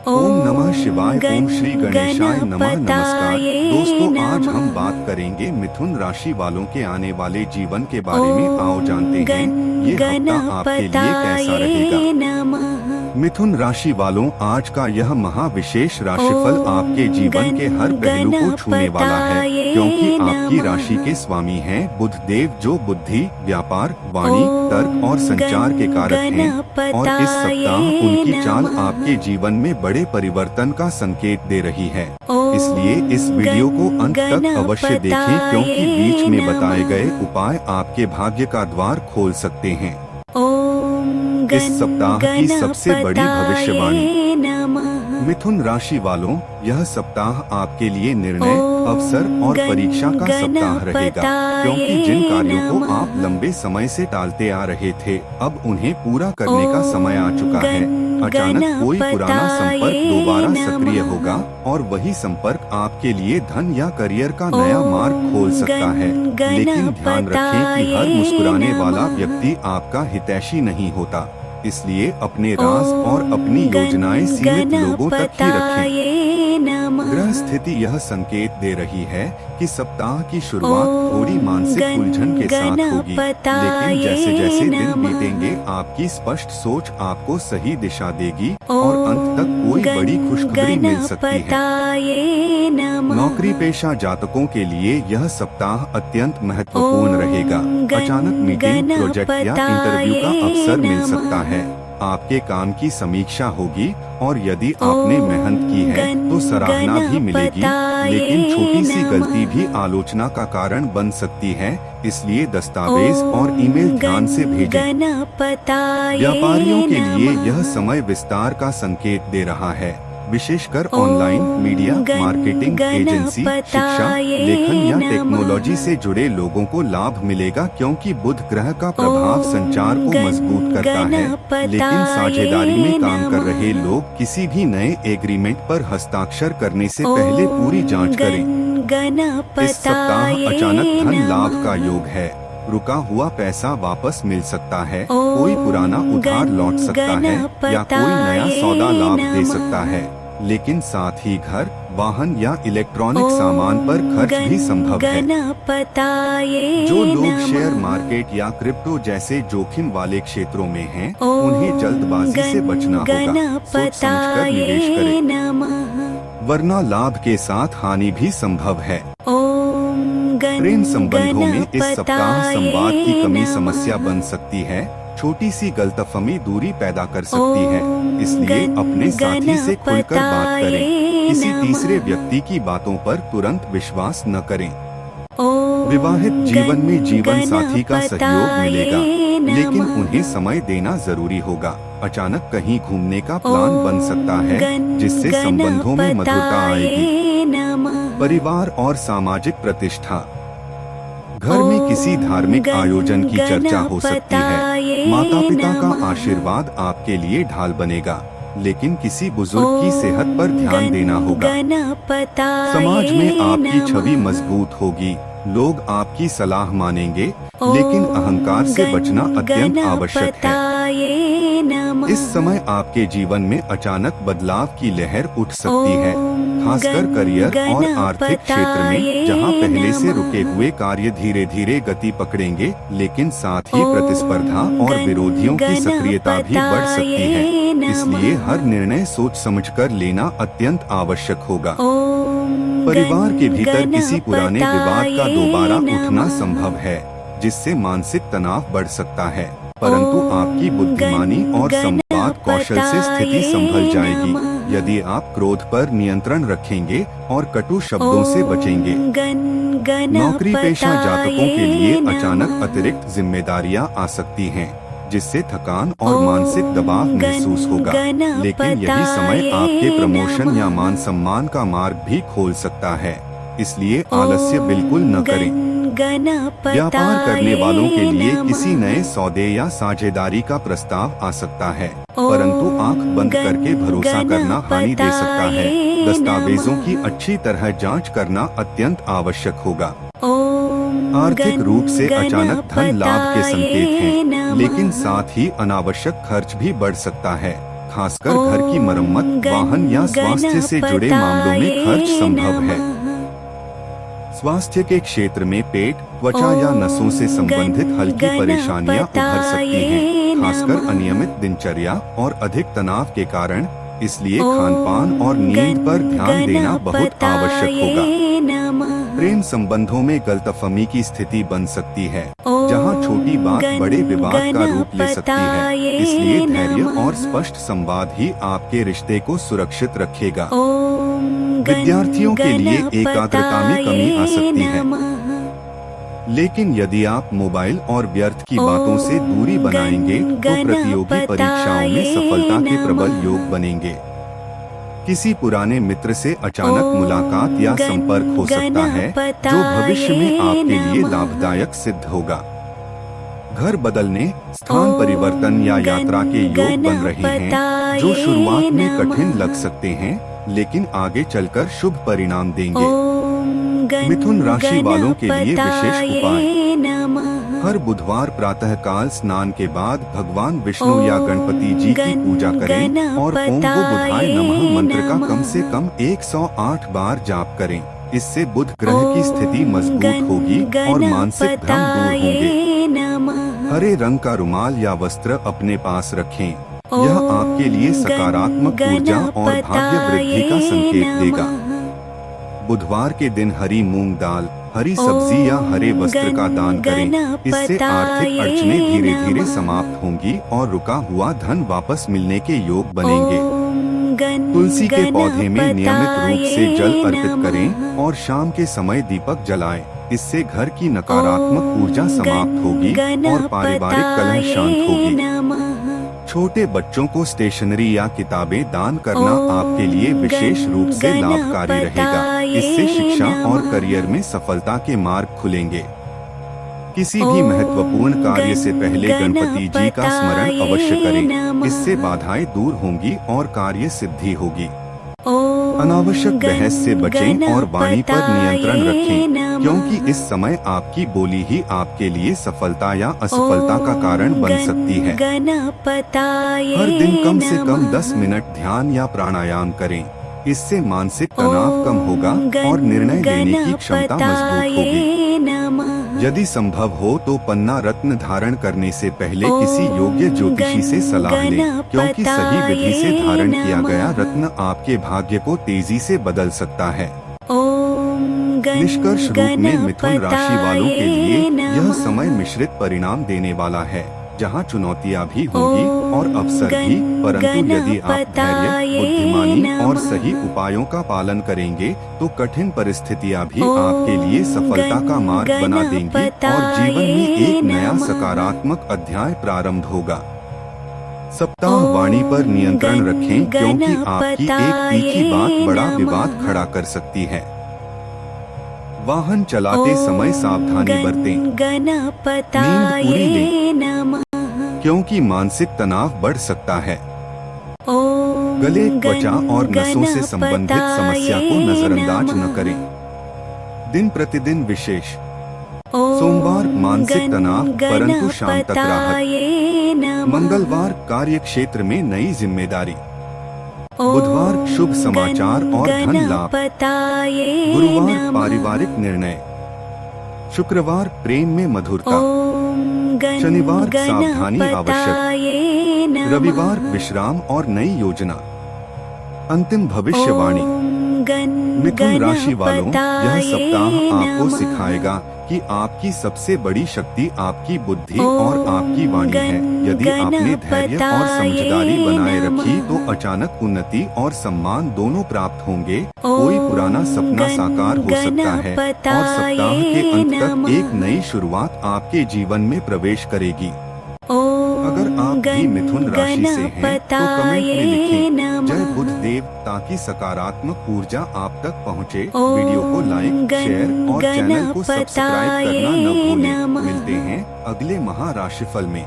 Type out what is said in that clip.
ओम नमः शिवाय। ओम श्री गणेशाय नमः। नमस्कार दोस्तों, आज हम बात करेंगे मिथुन राशि वालों के आने वाले जीवन के बारे में। आओ जानते हैं ये हफ्ता आपके लिए कैसा रहेगा। मिथुन राशि वालों, आज का यह महाविशेष राशिफल आपके जीवन के हर पहलू को छूने वाला है, क्योंकि आपकी राशि के स्वामी हैं बुध देव, जो बुद्धि, व्यापार, वाणी, तर्क और संचार के कारक हैं। और इस सप्ताह उनकी चाल आपके जीवन में बड़े परिवर्तन का संकेत दे रही है। इसलिए इस वीडियो को अंत तक अवश्य देखें, क्योंकि बीच में बताए गए उपाय आपके भाग्य का द्वार खोल सकते हैं। इस सप्ताह की सबसे बड़ी भविष्यवाणी। मिथुन राशि वालों, यह सप्ताह आपके लिए निर्णय, अवसर और परीक्षा का सप्ताह रहेगा, क्योंकि जिन कार्यों को आप लंबे समय से टालते आ रहे थे, अब उन्हें पूरा करने का समय आ चुका है। अचानक कोई पुराना संपर्क दोबारा सक्रिय होगा और वही संपर्क आपके लिए धन या करियर का नया मार्ग खोल सकता है। लेकिन ध्यान रखें कि हर मुस्कुराने वाला व्यक्ति आपका हितैषी नहीं होता, इसलिए अपने राज और अपनी योजनाएं सीमित लोगों तक ही रखें। ग्रह स्थिति यह संकेत दे रही है कि सप्ताह की शुरुआत थोड़ी मानसिक उलझन के साथ होगी, लेकिन जैसे जैसे दिन बीतेंगे आपकी स्पष्ट सोच आपको सही दिशा देगी और अंत तक कोई बड़ी खुशखबरी मिल सकती है। नौकरी पेशा जातकों के लिए यह सप्ताह अत्यंत महत्वपूर्ण रहेगा। अचानक मीटिंग, प्रोजेक्ट या इंटरव्यू का अवसर मिल सकता है। आपके काम की समीक्षा होगी और यदि आपने मेहनत की है तो सराहना भी मिलेगी, लेकिन छोटी सी गलती भी आलोचना का कारण बन सकती है, इसलिए दस्तावेज और ईमेल ध्यान से भेजें। व्यापारियों के लिए यह समय विस्तार का संकेत दे रहा है, विशेषकर ऑनलाइन, मीडिया, मार्केटिंग, एजेंसी, शिक्षा, लेखन या टेक्नोलॉजी से जुड़े लोगों को लाभ मिलेगा, क्योंकि बुध ग्रह का प्रभाव संचार को मजबूत करता है। लेकिन साझेदारी में काम कर रहे लोग किसी भी नए एग्रीमेंट पर हस्ताक्षर करने से पहले पूरी जांच करें। इस सप्ताह अचानक धन लाभ का योग है। रुका हुआ पैसा वापस मिल सकता है, कोई पुराना उधार लौट सकता है या कोई नया सौदा लाभ दे सकता है। लेकिन साथ ही घर, वाहन या इलेक्ट्रॉनिक सामान पर खर्च भी संभव है। जो लोग शेयर मार्केट या क्रिप्टो जैसे जोखिम वाले क्षेत्रों में हैं, उन्हें जल्दबाजी से बचना होगा। सोच समझकर निवेश करें, वरना लाभ के साथ हानि भी संभव है। प्रेम संबंधों में इस सप्ताह संवाद की कमी समस्या बन सकती है। छोटी सी गलतफहमी दूरी पैदा कर सकती है, इसलिए अपने साथी से खुलकर बात करें। किसी तीसरे व्यक्ति की बातों पर तुरंत विश्वास न करें। विवाहित जीवन में जीवन साथी का सहयोग मिलेगा, लेकिन उन्हें समय देना जरूरी होगा। अचानक कहीं घूमने का प्लान बन सकता है, जिससे संबंधों में मधुरता आएगी। परिवार और सामाजिक प्रतिष्ठा, घर में किसी धार्मिक आयोजन की चर्चा हो सकती है। माता पिता का आशीर्वाद आपके लिए ढाल बनेगा, लेकिन किसी बुजुर्ग की सेहत पर ध्यान देना होगा। समाज में आपकी छवि मजबूत होगी, लोग आपकी सलाह मानेंगे, लेकिन अहंकार से बचना अत्यंत आवश्यक है। इस समय आपके जीवन में अचानक बदलाव की लहर उठ सकती है, खासकर करियर और आर्थिक क्षेत्र में, जहां पहले से रुके हुए कार्य धीरे धीरे गति पकड़ेंगे। लेकिन साथ ही प्रतिस्पर्धा और विरोधियों की सक्रियता भी बढ़ सकती है, इसलिए हर निर्णय सोच समझकर लेना अत्यंत आवश्यक होगा। परिवार के भीतर किसी पुराने विवाद का दोबारा उठना संभव है, जिससे मानसिक तनाव बढ़ सकता है, परंतु आपकी बुद्धिमानी और संवाद कौशल से स्थिति संभल जाएगी। यदि आप क्रोध पर नियंत्रण रखेंगे और कटु शब्दों से बचेंगे। नौकरी पेशा जातकों के लिए अचानक अतिरिक्त जिम्मेदारियां आ सकती हैं, जिससे थकान और मानसिक दबाव महसूस होगा। लेकिन यही समय आपके प्रमोशन या मान सम्मान का मार्ग भी खोल सकता है, इसलिए आलस्य बिल्कुल न करें। व्यापार करने वालों के लिए किसी नए सौदे या साझेदारी का प्रस्ताव आ सकता है, परंतु आंख बंद करके भरोसा करना हानि दे सकता है। दस्तावेजों की अच्छी तरह जांच करना अत्यंत आवश्यक होगा। आर्थिक रूप से अचानक धन लाभ के संकेत हैं, लेकिन साथ ही अनावश्यक खर्च भी बढ़ सकता है, खासकर घर की मरम्मत, वाहन या स्वास्थ्य से जुड़े मामलों में खर्च संभव है। स्वास्थ्य के क्षेत्र में पेट, त्वचा या नसों से संबंधित हल्की परेशानियां उभर सकती हैं, खासकर अनियमित दिनचर्या और अधिक तनाव के कारण। इसलिए खानपान और नींद पर ध्यान देना बहुत आवश्यक होगा। प्रेम संबंधों में गलतफहमी की स्थिति बन सकती है, जहां छोटी बात बड़े विवाद का रूप ले सकती है। इसलिए धैर्य और स्पष्ट संवाद ही आपके रिश्ते को सुरक्षित रखेगा। विद्यार्थियों के लिए एकाग्रता में कमी आ सकती है, लेकिन यदि आप मोबाइल और व्यर्थ की बातों से दूरी बनाएंगे तो प्रतियोगी परीक्षाओं में सफलता के प्रबल योग बनेंगे। किसी पुराने मित्र से अचानक मुलाकात या संपर्क हो सकता है, जो भविष्य में आपके लिए लाभदायक सिद्ध होगा। घर बदलने, स्थान परिवर्तन या यात्रा के योग बन रहे हैं, जो शुरुआत में कठिन लग सकते हैं, लेकिन आगे चलकर शुभ परिणाम देंगे। मिथुन राशि वालों के लिए विशेष उपाय। हर बुधवार प्रातःकाल स्नान के बाद भगवान विष्णु या गणपति जी की पूजा करें और ओम गो बुधाय नमः मंत्र का कम से कम 108 बार जाप करें। इससे बुध ग्रह की स्थिति मजबूत होगी और मानसिक भ्रम दूर होंगे। हरे रंग का रुमाल या वस्त्र अपने पास रखें। यह आपके लिए सकारात्मक ऊर्जा और भाग्य वृद्धि का संकेत देगा। बुधवार के दिन हरी मूंग दाल, हरी सब्जी या हरे वस्त्र का दान करें। इससे आर्थिक अड़चनें धीरे धीरे समाप्त होंगी और रुका हुआ धन वापस मिलने के योग बनेंगे। तुलसी के पौधे में नियमित रूप से जल अर्पित करें और शाम के समय दीपक जलाएं। इससे घर की नकारात्मक ऊर्जा समाप्त होगी और पारिवारिक कलह शांत होगी। छोटे बच्चों को स्टेशनरी या किताबें दान करना आपके लिए विशेष रूप से लाभकारी रहेगा। इससे शिक्षा और करियर में सफलता के मार्ग खुलेंगे। किसी भी महत्वपूर्ण कार्य से पहले गणपति जी का स्मरण अवश्य करें। इससे बाधाएं दूर होंगी और कार्य सिद्धि होगी। अनावश्यक बहस से बचें और वाणी पर नियंत्रण रखें, क्योंकि इस समय आपकी बोली ही आपके लिए सफलता या असफलता का कारण बन सकती है। हर दिन कम से कम 10 मिनट ध्यान या प्राणायाम करें। इससे मानसिक तनाव कम होगा और निर्णय लेने की क्षमता मजबूत होगी। यदि संभव हो तो पन्ना रत्न धारण करने से पहले किसी योग्य ज्योतिषी से सलाह लें, क्योंकि सही विधि से धारण किया गया रत्न आपके भाग्य को तेजी से बदल सकता है। निष्कर्ष रूप में मिथुन राशि वालों के लिए यह समय मिश्रित परिणाम देने वाला है, जहां चुनौतियां भी होंगी और अवसर भी, परंतु यदि आप धैर्य, बुद्धिमानी और सही उपायों का पालन करेंगे तो कठिन परिस्थितियां भी आपके लिए सफलता का मार्ग बना देंगी और जीवन में एक नया सकारात्मक अध्याय प्रारंभ होगा। सप्ताह वाणी पर नियंत्रण रखें, क्योंकि आपकी एक तीखी बात बड़ा विवाद खड़ा कर सकती है। वाहन चलाते समय सावधानी बरतें। नींद पूरी लें, क्योंकि मानसिक तनाव बढ़ सकता है। गले, त्वचा और नसों से संबंधित समस्या को नजरअंदाज न करें। दिन प्रतिदिन विशेष। सोमवार मानसिक तनाव परंतु शाम तक राहत। मंगलवार कार्य क्षेत्र में नई जिम्मेदारी। बुधवार शुभ समाचार और धन लाभ। गुरुवार पारिवारिक निर्णय। शुक्रवार प्रेम में मधुरता। शनिवार सावधानी आवश्यक। रविवार विश्राम और नई योजना। अंतिम भविष्यवाणी। मिथुन राशि वालों, यह सप्ताह आपको सिखाएगा कि आपकी सबसे बड़ी शक्ति आपकी बुद्धि और आपकी वाणी है। यदि आपने धैर्य और समझदारी बनाए रखी तो अचानक उन्नति और सम्मान दोनों प्राप्त होंगे। कोई पुराना सपना साकार हो सकता है और सप्ताह के अंत तक एक नई शुरुआत आपके जीवन में प्रवेश करेगी। अगर आप भी मिथुन राशि से हैं तो कमेंट में लिखें जय बुध देव, ताकि सकारात्मक ऊर्जा आप तक पहुंचे। वीडियो को लाइक, शेयर और चैनल को सब्सक्राइब करना न भूलें। मिलते हैं अगले महाराशिफल में।